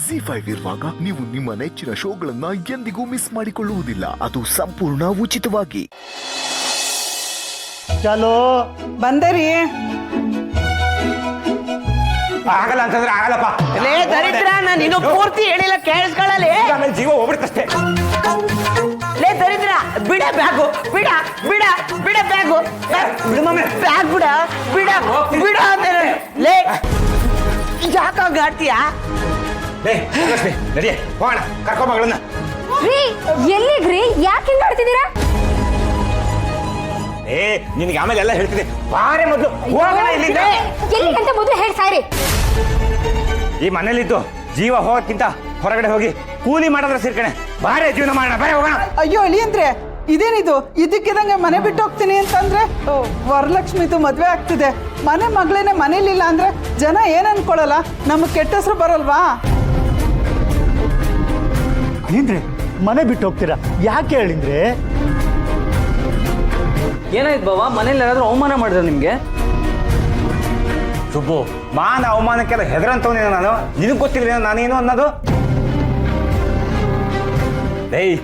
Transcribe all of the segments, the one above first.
ZEE5 ಇರುವಾಗ ನೀವು ನಿಮ್ಮ ನೆಚ್ಚಿನ ಶೋಗಳನ್ನ ಎಂದಿಗೂ ಮಿಸ್ ಮಾಡಿಕೊಳ್ಳುವುದಿಲ್ಲ. ಅದು ಸಂಪೂರ್ಣ ಉಚಿತವಾಗಿ. ಚಲೋ ಬಂದರಿ. ಆಗಲ್ಲ ಅಂತಂದ್ರೆ ಆಗಲ್ಲಪ್ಪ. ಲೇ ದರಿದ್ರ, ನಾನು ಇನ್ನೂ ಪೂರ್ತಿ ಹೇಳಿಲ್ಲ, ಕೇಳಿಸ್ಕೊಳ್ಳಲಿ. ಆಮೇಲೆ ಜೀವ ಹೋಗ್ಬಿಡುತ್ತಷ್ಟೇ. ಲೇ ದರಿದ್ರ, ಬಿಡ ಬ್ಯಾಗು, ಬಿಡ ಬಿಡ ಬಿಡ ಬ್ಯಾಗು, ಬ್ಯಾಗ್ ಬಿಡ ಬಿಡ ಬಿಡ ಅಂತಾರೆ. ಲೇ ಯಾಕಾಗ ಆಡ್ತೀಯಾ? ಲೇ ಲಕ್ಷ್ಮಿ, ನಡಿಯೇ ಹೋಗೋಣ, ಕರ್ಕೊ ಮಗಳನ್ನ. ರೀ ಎಲ್ಲಿಗ್ರಿ? ಯಾಕೆ ಹಿಂಗ್ ಆಡ್ತಿದ್ದೀರಾ? ಏ ನಿನಗೆ ಆಮೇಲೆ ಎಲ್ಲ ಹೇಳ್ತೀನಿ, ಬಾರೆ ಮೊದಲು ಹೋಗೋಣ ಇಲ್ಲಿಂದ. ಎಲ್ಲಿಗಂತ ಮೊದಲು ಹೇಳಿ ಸಾರಿ. ಈ ಮನೇಲಿದ್ದು ಜೀವ ಹೋಗೋಕ್ಕಿಂತ ಹೊರಗಡೆ ಹೋಗಿ ಕೂಲಿ ಮಾಡಿದ್ರೆ ಸೇರ್ಕಣೆ, ಬಾರೆ ಜೀವನ ಮಾಡೋಣ, ಬಾರೆ ಹೋಗೋಣ. ಅಯ್ಯೋ ಅಳಿಯಂದ್ರೆ ಇದೇನಿದು? ಇದಕ್ಕಿದಂಗೆ ಮನೆ ಬಿಟ್ಟು ಹೋಗ್ತೀನಿ ಅಂತಂದ್ರೆ ವರಲಕ್ಷ್ಮಿದು ಮದ್ವೆ ಆಗ್ತಿದೆ. ಮನೆ ಮಗಳೇನೆ ಮನೇಲಿಲ್ಲ ಅಂದ್ರೆ ಜನ ಏನ್ ಅನ್ಕೊಳಲ್ಲ? ನಮಗ್ ಕೆಟ್ಟ ಹೆಸರು ಬರಲ್ವಾ? ಅಳಿಂದ್ರೆ ಮನೆ ಬಿಟ್ಟು ಹೋಗ್ತೀರಾ? ಯಾಕೆ ಹೇಳಿಂದ್ರೆ? ಏನಾಯ್ತು ಬಾವ? ಮನೇಲಿ ಯಾರಾದ್ರೂ ಅವಮಾನ ಮಾಡಿದ್ರೆ ನಿಮ್ಗೆ? ಸುಬ್ಬು, ಮಾನ ಅವಮಾನಕ್ಕೆಲ್ಲ ಹೆದರಂತವನೇನು ನಾನು? ನಿನಗೆ ಗೊತ್ತಿಲ್ಲ ನಾನೇನು ಅನ್ನೋದು? ಏಯ್,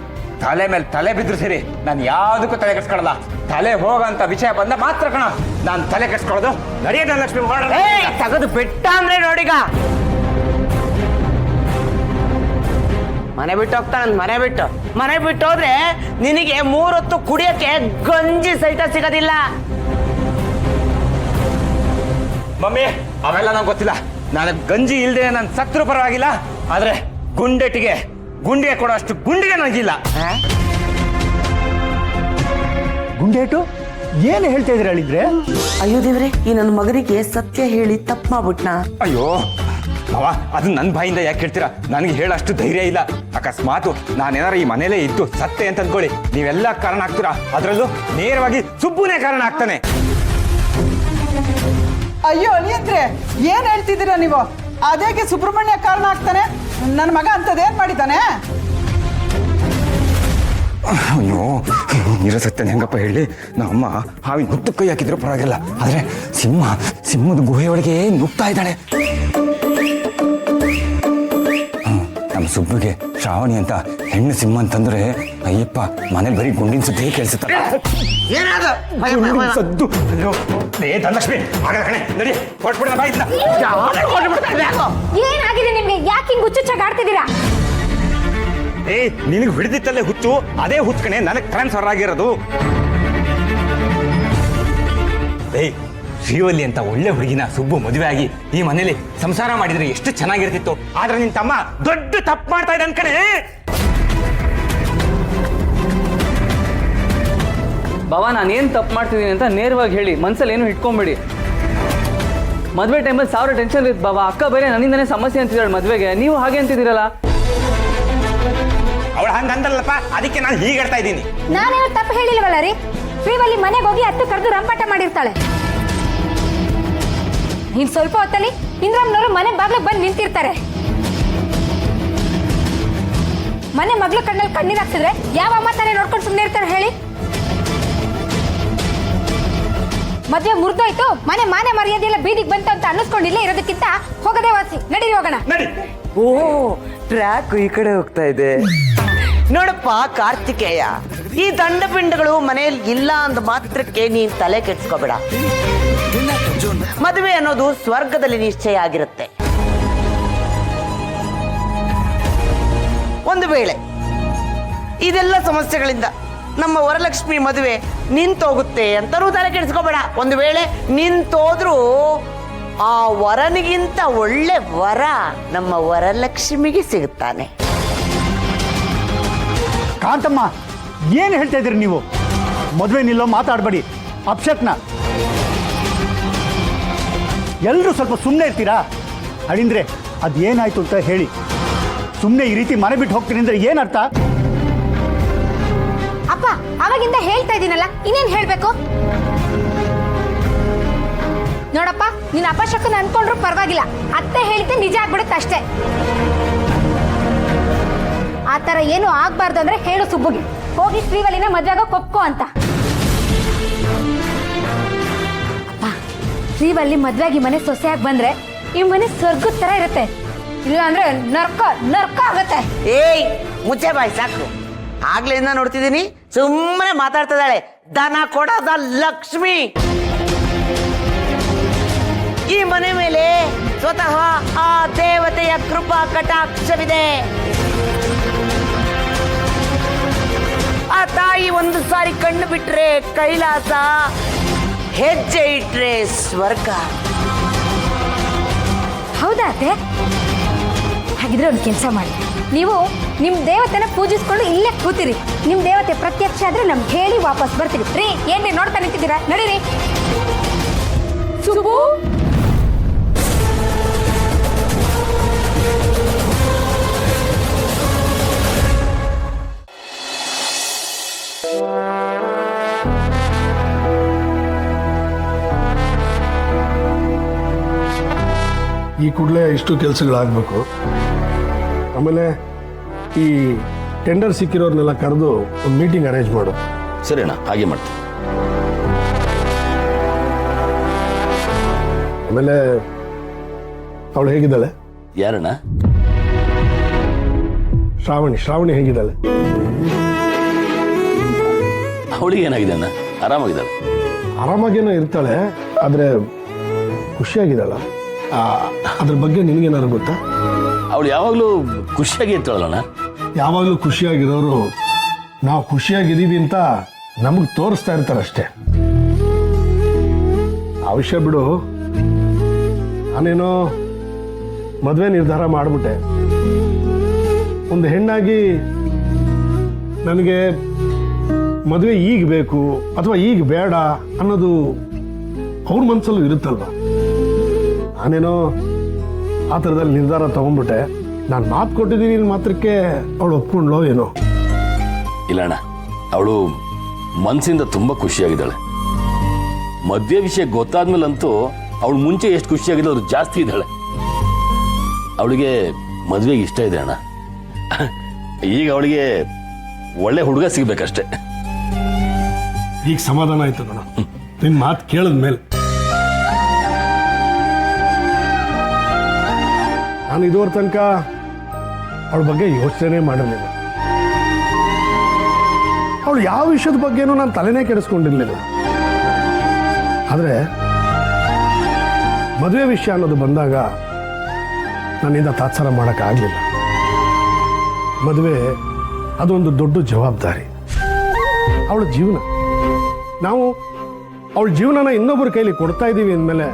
ತಲೆ ಮೇಲೆ ತಲೆ ಬಿದ್ರು ಸರಿ, ನಾನು ಯಾವುದಕ್ಕೂ ತಲೆ ಕೆಡ್ಸ್ಕೊಳ್ಳಲ್ಲ. ತಲೆ ಹೋಗಂತ ವಿಷಯ ಬಂದ ಮಾತ್ರ ಕಣ ನಾನು ತಲೆ ಕೆಡ್ಸ್ಕೊಳ್ಳೋದು. ನಡೆಯೋದ ಲಕ್ಷ್ಮಿ, ತೆಗೆದು ಬಿಟ್ಟ ಅಂದ್ರೆ ನೋಡಿಗ ಮನೆ ಬಿಟ್ಟು ಹೋಗ್ತಾನ. ಮನೆ ಬಿಟ್ಟು ಹೋದ್ರೆ ನಿನಗೆ 3 ಹೊತ್ತು ಕುಡಿಯಕ್ಕೆ ಗಂಜಿ ಸಹಿತ ಸಿಗೋದಿಲ್ಲ. ಮಮ್ಮಿ ಅವೆಲ್ಲ ನಂಗೆ ಗೊತ್ತಿಲ್ಲ. ನಾನು ಗಂಜಿ ಇಲ್ಲದೆ ನಾನು ಸತ್ರು ಪರವಾಗಿಲ್ಲ, ಆದ್ರೆ ಗುಂಡಿಗೆ ಕೊಡೋ ಅಷ್ಟು ಗುಂಡಿಗೆ ನನಗಿಲ್ಲ. ಗುಂಡೇಟು ಏನು ಹೇಳ್ತಾ ಇದ್ರಿ ಅಳಿಂದ್ರೆ? ಅಯ್ಯೋ ದೇವ್ರೆ, ಈ ನನ್ನ ಮಗನಿಗೆ ಸತ್ಯ ಹೇಳಿ ತಪ್ಪು ಮಾಡ್ಬಿಟ್ನಾ? ಅಯ್ಯೋ ಮಾವ, ಅದು ನನ್ನ ಬಾಯಿಂದ ಯಾಕೆ ಹೇಳ್ತೀರಾ? ನನಗೆ ಹೇಳಷ್ಟು ಧೈರ್ಯ ಇಲ್ಲ. ಅಕಸ್ಮಾತ್ ನಾನೇನಾರು ಈ ಮನೇಲೇ ಇದ್ದು ಸತ್ತೆ ಅಂತ ಅನ್ಕೊಳ್ಳಿ, ನೀವೆಲ್ಲ ಕಾರಣ ಆಗ್ತೀರಾ. ಅದರಲ್ಲೂ ನೇರವಾಗಿ ಸುಬ್ಬುನೇ ಕಾರಣ ಆಗ್ತಾನೆ. ಅಯ್ಯೋ ಅಳಿಯಂದ್ರೆ ಏನ್ ಹೇಳ್ತಿದ್ದೀರಾ ನೀವು? ಅದೇಗೆ ಸುಬ್ರಹ್ಮಣ್ಯ ಕಾರಣ ಆಗ್ತಾನೆ? ನನ್ನ ಮಗ ಅಂತದೇನ್ ಮಾಡಿದ್ದಾನೆ? ಅಯ್ಯೋ, ಇರೋ ಸತ್ಯನ ಹೆಂಗಪ್ಪ ಹೇಳಿ? ನಮ್ಮಮ್ಮ ಹಾವಿನ ಹುಟ್ಟು ಕೈ ಹಾಕಿದ್ರು ಪರವಾಗಿಲ್ಲ, ಆದ್ರೆ ಸಿಂಹದ ಗುಹೆಯೊಳಗೆ ನುಗ್ತಾ ಇದ್ದಾಳೆ. ನಮ್ಮ ಸುಬ್ಬುಗೆ ಶ್ರಾವಣಿ ಅಂತ ಹೆಣ್ಣು ಸಿಂಹ ಅಂತಂದ್ರೆ ಅಯ್ಯಪ್ಪ, ಮನೇಲಿ ಬರೀ ಗುಂಡಿನ ಸುದ್ದಿ ಕೇಳಿಸುತ್ತೆ. ಸದ್ದು ಧನಲಕ್ಷ್ಮಿ, ನಡಿ ಕೊಟ್ಬಿಡ. ಏನಾಗಿದೆ ನಿಮ್ಗೆ? ಯಾಕೆ ಹಿಂಗ್ ಹುಚ್ಚುಚ್ಚಾಗಿ ಆಡ್ತಿದ್ದೀರಾ? ಏ, ನಿನಗೆ ಹಿಡಿದಿತ್ತಲ್ಲೇ ಹುಚ್ಚು, ಅದೇ ಹುಚ್ಚು ನನಗೆ ಟ್ರಾನ್ಸ್ಫರ್ ಆಗಿರೋದು. ಏಯ್, ಶ್ರೀವಲ್ಲಿ ಅಂತ ಒಳ್ಳೆ ಹುಡುಗಿನ ಸುಬ್ಬು ಮದುವೆ ಆಗಿ ಈ ಮನೇಲಿ ಸಂಸಾರ ಮಾಡಿದ್ರೆ ಎಷ್ಟು ಚೆನ್ನಾಗಿರ್ತಿತ್ತು. ಆದ್ರೆ ನಿನ್ ತಮ್ಮ ದೊಡ್ಡ ತಪ್ಪು ಮಾಡ್ತಾ ಇದ್ದ ಅನ್ಕಣೆ. ಬಾವ, ನಾನೇನು ತಪ್ಪು ಮಾಡ್ತಿದ್ದೀನಿ ಅಂತ ನೇರವಾಗಿ ಹೇಳಿ, ಮನ್ಸಲ್ಲಿ ಏನು ಇಟ್ಕೊಂಬೇಡಿ. ಮದುವೆ ಟೈಮಲ್ಲಿ 1000 ಟೆನ್ಷನ್ ಇತ್ತು ಬಾವ. ಅಕ್ಕ ಬೇರೆ ನನ್ನಿಂದನೇ ಸಮಸ್ಯೆ ಅಂತಿದ್ದಾಳೆ ಮದುವೆಗೆ, ನೀವು ಹಾಗೆ ಅಂತಿದ್ದೀರಲ್ಲ. ಅವಳು ಹಂಗಂದಲ್ಲಪ್ಪ, ಅದಕ್ಕೆ ನಾನು ಹೀಗೆ ಹೇಳ್ತಾ ಇದ್ದೀನಿ. ನಾನೇನು ತಪ್ಪು ಹೇಳಿಲ್ವಲ್ಲ ರೀ? ಶ್ರೀವಲ್ಲಿ ಮನೆಗೆ ಹೋಗಿ ಹತ್ತು ಕರೆದು ರಂಪಾಟ ಮಾಡಿರ್ತಾಳೆ. ಇನ್ ಸ್ವಲ್ಪ ಹೊತ್ತಲ್ಲಿ ಇಂದ್ರಮ್ಮನವರು ಮನೆ ಬಾಗ್ಲಿಗೆ ಬಂದು ನಿಂತಿರ್ತಾರೆ. ಮನೆ ಮಗಳು ಕಣ್ಣಲ್ಲಿ ಕಣ್ಣೀರ್ ಹಾಕ್ಸಿದ್ರೆ ಯಾವ ಅಮ್ಮ ತಾನೇ ನೋಡ್ಕೊಂಡು ಸುಮ್ಮನೆ ಇರ್ತಾರೆ ಹೇಳಿ? ಮದ್ವೆ ಮುರಿದೋಯ್ತು, ಮಾನೆ ಮರ್ಯಾದೆ ಎಲ್ಲ ಬೀದಿಗೆ ಬಂತು ಅಂತ ಅನ್ನಿಸ್ಕೊಂಡಿಲ್ಲ ಇರೋದಕ್ಕಿಂತ ಹೋಗದೆ ವಾಸಿ. ನಡೀರಿ ಹೋಗೋಣ. ಓ, ಟ್ರ್ಯಾಕ್ ಈ ಕಡೆ ಹೋಗ್ತಾ ಇದೆ ನೋಡಪ್ಪ ಕಾರ್ತಿಕೇಯ. ಈ ದಂಡಪಿಂಡಗಳು ಮನೆಯಲ್ಲಿ ಇಲ್ಲ ಅಂದ ಮಾತ್ರಕ್ಕೆ ನೀನ್ ತಲೆ ಕೆಡ್ಸ್ಕೋಬೇಡ. ಮದುವೆ ಅನ್ನೋದು ಸ್ವರ್ಗದಲ್ಲಿ ನಿಶ್ಚಯ ಆಗಿರುತ್ತೆ. ಒಂದು ವೇಳೆ ಇದೆಲ್ಲ ಸಮಸ್ಯೆಗಳಿಂದ ನಮ್ಮ ವರಲಕ್ಷ್ಮಿ ಮದುವೆ ನಿಂತೋಗುತ್ತೆ ಅಂತನೂ ತಲೆ ಕೆಡಿಸ್ಕೋಬೇಡ. ಒಂದು ವೇಳೆ ನಿಂತೋದ್ರೂ ಆ ವರನಿಗಿಂತ ಒಳ್ಳೆ ವರ ನಮ್ಮ ವರಲಕ್ಷ್ಮಿಗೆ ಸಿಗುತ್ತಾನೆ. ಕಾಂತಮ್ಮ, ಏನು ಹೇಳ್ತಾ ಇದ್ರಿ ನೀವು? ಮದುವೆ ನಿಲ್ಲೋ ಮಾತಾಡಬೇಡಿ, ಅಪ್ಶಕ್ನ. ಎಲ್ಲರೂ ಸ್ವಲ್ಪ ಸುಮ್ಮನೆ ಇರ್ತೀರಾ? ಅಳಿಂದ್ರೆ ಅದೇನಾಯ್ತು ಅಂತ ಹೇಳಿ. ಸುಮ್ಮನೆ ಈ ರೀತಿ ಮನೆ ಬಿಟ್ಟು ಹೋಗ್ತೀನಿ ಅಂದ್ರೆ ಏನರ್ಥ? ಅಪ್ಪ, ಅವಾಗಿಂದ ಹೇಳ್ತಾ ಇದ್ದೀನಲ್ಲ, ಇನ್ನೇನು ಹೇಳ್ಬೇಕು? ನೋಡಪ್ಪ, ನೀನು ಅಪಶಕನ ಅನ್ಕೊಂಡ್ರು ಪರವಾಗಿಲ್ಲ, ಅತ್ತೆ ಹೇಳಿದ್ದೆ ನಿಜ ಆಗ್ಬಿಡುತ್ತೆ ಅಷ್ಟೇ. ಆ ಥರ ಏನು ಆಗ್ಬಾರ್ದು ಅಂದ್ರೆ ಹೇಳು ಸುಬ್ಬುಗೆ, ಹೋಗಿ ಶ್ರೀವಲ್ಲಿನ ಮದ್ವೆಗ ಕೊಪ್ಕೋ ಅಂತ. ಅಪ್ಪ, ಶ್ರೀವಲ್ಲಿ ಮದ್ವೆಗೆ ಮನೆ ಸೊಸೆಯಾಗಿ ಬಂದ್ರೆ ಈ ಮನೆ ಸ್ವರ್ಗದ ತರ ಇರುತ್ತೆ. ಇಲ್ಲ ಅಂದ್ರೆ ನರ್ಕ ನರ್ಕ ಆಗತ್ತೆ. ಏಯ್ ಮುಚ್ಚೆ ಬಾಯ್ ಸಾಕು. ಆಗ್ಲಿಂದ ನೋಡ್ತಿದ್ದೀನಿ ಸುಮ್ಮನೆ ಮಾತಾಡ್ತಿದ್ದಾಳೆ. ದನ ಕೊಡೋದ ಲಕ್ಷ್ಮಿ. ಈ ಮನೆ ಮೇಲೆ ಸ್ವತಃ ಆ ದೇವತೆಯ ಕೃಪಾ ಕಟಾಕ್ಷವಿದೆ. ಆ ತಾಯಿ ಒಂದು ಸಾರಿ ಕಣ್ಣು ಬಿಟ್ರೆ ಕೈಲಾಸ, ಹೆಜ್ಜೆ ಇಟ್ರೆ ಸ್ವರ್ಗ. ಹೌದಾ ಅತ್ತೆ? ಹಾಗಿದ್ರೆ ಒಂದು ಕೆಲಸ ಮಾಡಿ, ನೀವು ನಿಮ್ಮ ದೇವತೆನ ಪೂಜಿಸ್ಕೊಂಡು ಇಲ್ಲೇ ಕೂತಿರಿ. ನಿಮ್ಮ ದೇವತೆ ಪ್ರತ್ಯಕ್ಷ ಆದ್ರೆ ನಮ್ಗೆ ಹೇಳಿ ವಾಪಸ್ ಬರ್ತೀವಿ. ರೀ ಏನ್ರಿ ನೋಡ್ತಾ ನಿಂತಿದ್ದೀರಾ? ನಡೀರಿ. ಸುಬ್ಬು, ಈ ಕೂಡಲೇ ಇಷ್ಟು ಕೆಲಸಗಳಾಗಬೇಕು. ಆಮೇಲೆ ಈ ಟೆಂಡರ್ ಸಿಕ್ಕಿರೋರ್ನೆಲ್ಲ ಕರೆದು ಒಂದು ಮೀಟಿಂಗ್ ಅರೇಂಜ್ ಮಾಡು. ಸರಿ ಅಣ್ಣ, ಹಾಗೆ ಮಾಡ್ತೀನಿ. ಆಮೇಲೆ ಅವಳು ಹೇಗಿದ್ದಾಳೆ? ಯಾರಣ್ಣ? ಶ್ರಾವಣಿ ಹೇಗಿದ್ದಾಳೆ? ಅವಳಿಗೆ ಏನಾಗಿದೆ ಅಣ್ಣ? ಆರಾಮಾಗಿದ್ದಾಳೆ. ಆರಾಮಾಗೇನೋ ಇರ್ತಾಳೆ, ಆದರೆ ಖುಷಿಯಾಗಿದ್ದಾಳ? ಅದ್ರ ಬಗ್ಗೆ ನಿನಗೇನಾದ್ರು ಗೊತ್ತಾ? ಅವಳು ಯಾವಾಗಲೂ ಖುಷಿಯಾಗಿ ಇರ್ತಾಳಣ್ಣ. ಯಾವಾಗಲೂ ಖುಷಿಯಾಗಿರೋರು ನಾವು ಖುಷಿಯಾಗಿದ್ದೀವಿ ಅಂತ ನಮಗೆ ತೋರಿಸ್ತಾ ಇರ್ತಾರಷ್ಟೇ. ಆ ವಿಷಯ ಬಿಡು. ನಾನೇನೋ ಮದುವೆ ನಿರ್ಧಾರ ಮಾಡಿಬಿಟ್ಟೆ. ಒಂದು ಹೆಣ್ಣಾಗಿ ನನಗೆ ಮದುವೆ ಈಗ ಬೇಕು ಅಥವಾ ಈಗ ಬೇಡ ಅನ್ನೋದು ಅವ್ರ ಮನಸ್ಸಲ್ಲೂ ಇರುತ್ತಲ್ವ. ನಾನೇನೋ ಆ ಥರದಲ್ಲಿ ನಿರ್ಧಾರ ತಗೊಂಡ್ಬಿಟ್ಟೆ. ನಾನು ಮಾತು ಕೊಟ್ಟಿದ್ದೀನಿ ಮಾತ್ರಕ್ಕೆ ಅವಳು ಒಪ್ಕೊಂಡ್ಲೋ ಏನೋ. ಇಲ್ಲ ಅಣ್ಣ, ಅವಳು ಮನಸ್ಸಿಂದ ತುಂಬ ಖುಷಿಯಾಗಿದ್ದಾಳೆ. ಮದುವೆ ವಿಷಯ ಗೊತ್ತಾದ್ಮೇಲಂತೂ ಅವಳು ಮುಂಚೆ ಎಷ್ಟು ಖುಷಿಯಾಗಿದ್ದು ಅವ್ರು ಜಾಸ್ತಿ ಇದ್ದಾಳೆ. ಅವಳಿಗೆ ಮದುವೆಗೆ ಇಷ್ಟ ಇದೆ ಅಣ್ಣ. ಈಗ ಅವಳಿಗೆ ಒಳ್ಳೆ ಹುಡುಗ ಸಿಗ್ಬೇಕಷ್ಟೆ. ಈಗ ಸಮಾಧಾನ ಆಯ್ತು ಕಣ ನಿನ್ನ ಮಾತು ಕೇಳಿದ್ಮೇಲೆ. ನಾನು ಇದುವರೆ ತನಕ ಅವಳ ಬಗ್ಗೆ ಯೋಚನೆ ಮಾಡಿರಲಿಲ್ಲ. ಅವಳು ಯಾವ ವಿಷಯದ ಬಗ್ಗೆನೂ ನಾನು ತಲೆನೇ ಕೆಡಿಸ್ಕೊಂಡಿರ್ಲಿಲ್ಲ. ಆದರೆ ಮದುವೆ ವಿಷಯ ಅನ್ನೋದು ಬಂದಾಗ ನನ್ನಿಂದ ತಾತ್ಸಾರ ಮಾಡೋಕ್ಕಾಗಲಿಲ್ಲ. ಮದುವೆ ಅದೊಂದು ದೊಡ್ಡ ಜವಾಬ್ದಾರಿ, ಅವಳ ಜೀವನ. ನಾವು ಅವಳ ಜೀವನನ ಇನ್ನೊಬ್ಬರ ಕೈಲಿ ಕೊಡ್ತಾ ಇದ್ದೀವಿ ಅಂದಮೇಲೆ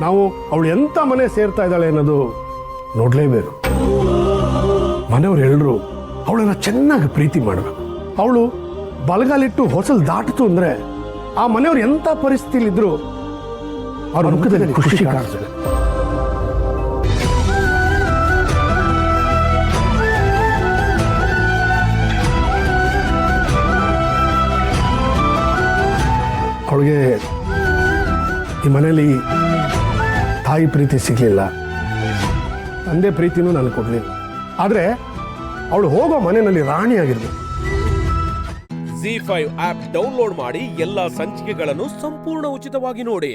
ನಾವು ಅವಳು ಎಂಥ ಮನೆ ಸೇರ್ತಾ ಇದ್ದಾಳೆ ಅನ್ನೋದು ನೋಡಲೇಬೇಕು. ಮನೆಯವ್ರು ಎಲ್ಲರೂ ಅವಳನ್ನು ಚೆನ್ನಾಗಿ ಪ್ರೀತಿ ಮಾಡಬೇಕು. ಅವಳು ಬಲಗಾಲಿಟ್ಟು ಹೊಸಲು ದಾಟಿತು ಅಂದರೆ ಆ ಮನೆಯವ್ರು ಎಂಥ ಪರಿಸ್ಥಿತಿಲಿದ್ರು ಅವ್ರ ಮುಖದಲ್ಲಿ ಖುಷಿ ಕಾಣಿಸ್ತದೆ. ಅವಳಿಗೆ ಈ ಮನೆಯಲ್ಲಿ ತಾಯಿ ಪ್ರೀತಿ ಸಿಗಲಿಲ್ಲ, ತಂದೆ ಪ್ರೀತಿನೂ ನನಗೆ ಕೊಡಲಿಲ್ಲ. ಆದರೆ ಅವಳು ಹೋಗೋ ಮನೆಯಲ್ಲಿ ರಾಣಿಯಾಗಿರ್ಬೇಕು. ZEE5 ಆಪ್ ಡೌನ್ಲೋಡ್ ಮಾಡಿ ಎಲ್ಲಾ ಸಂಚಿಕೆಗಳನ್ನು ಸಂಪೂರ್ಣ ಉಚಿತವಾಗಿ ನೋಡಿ.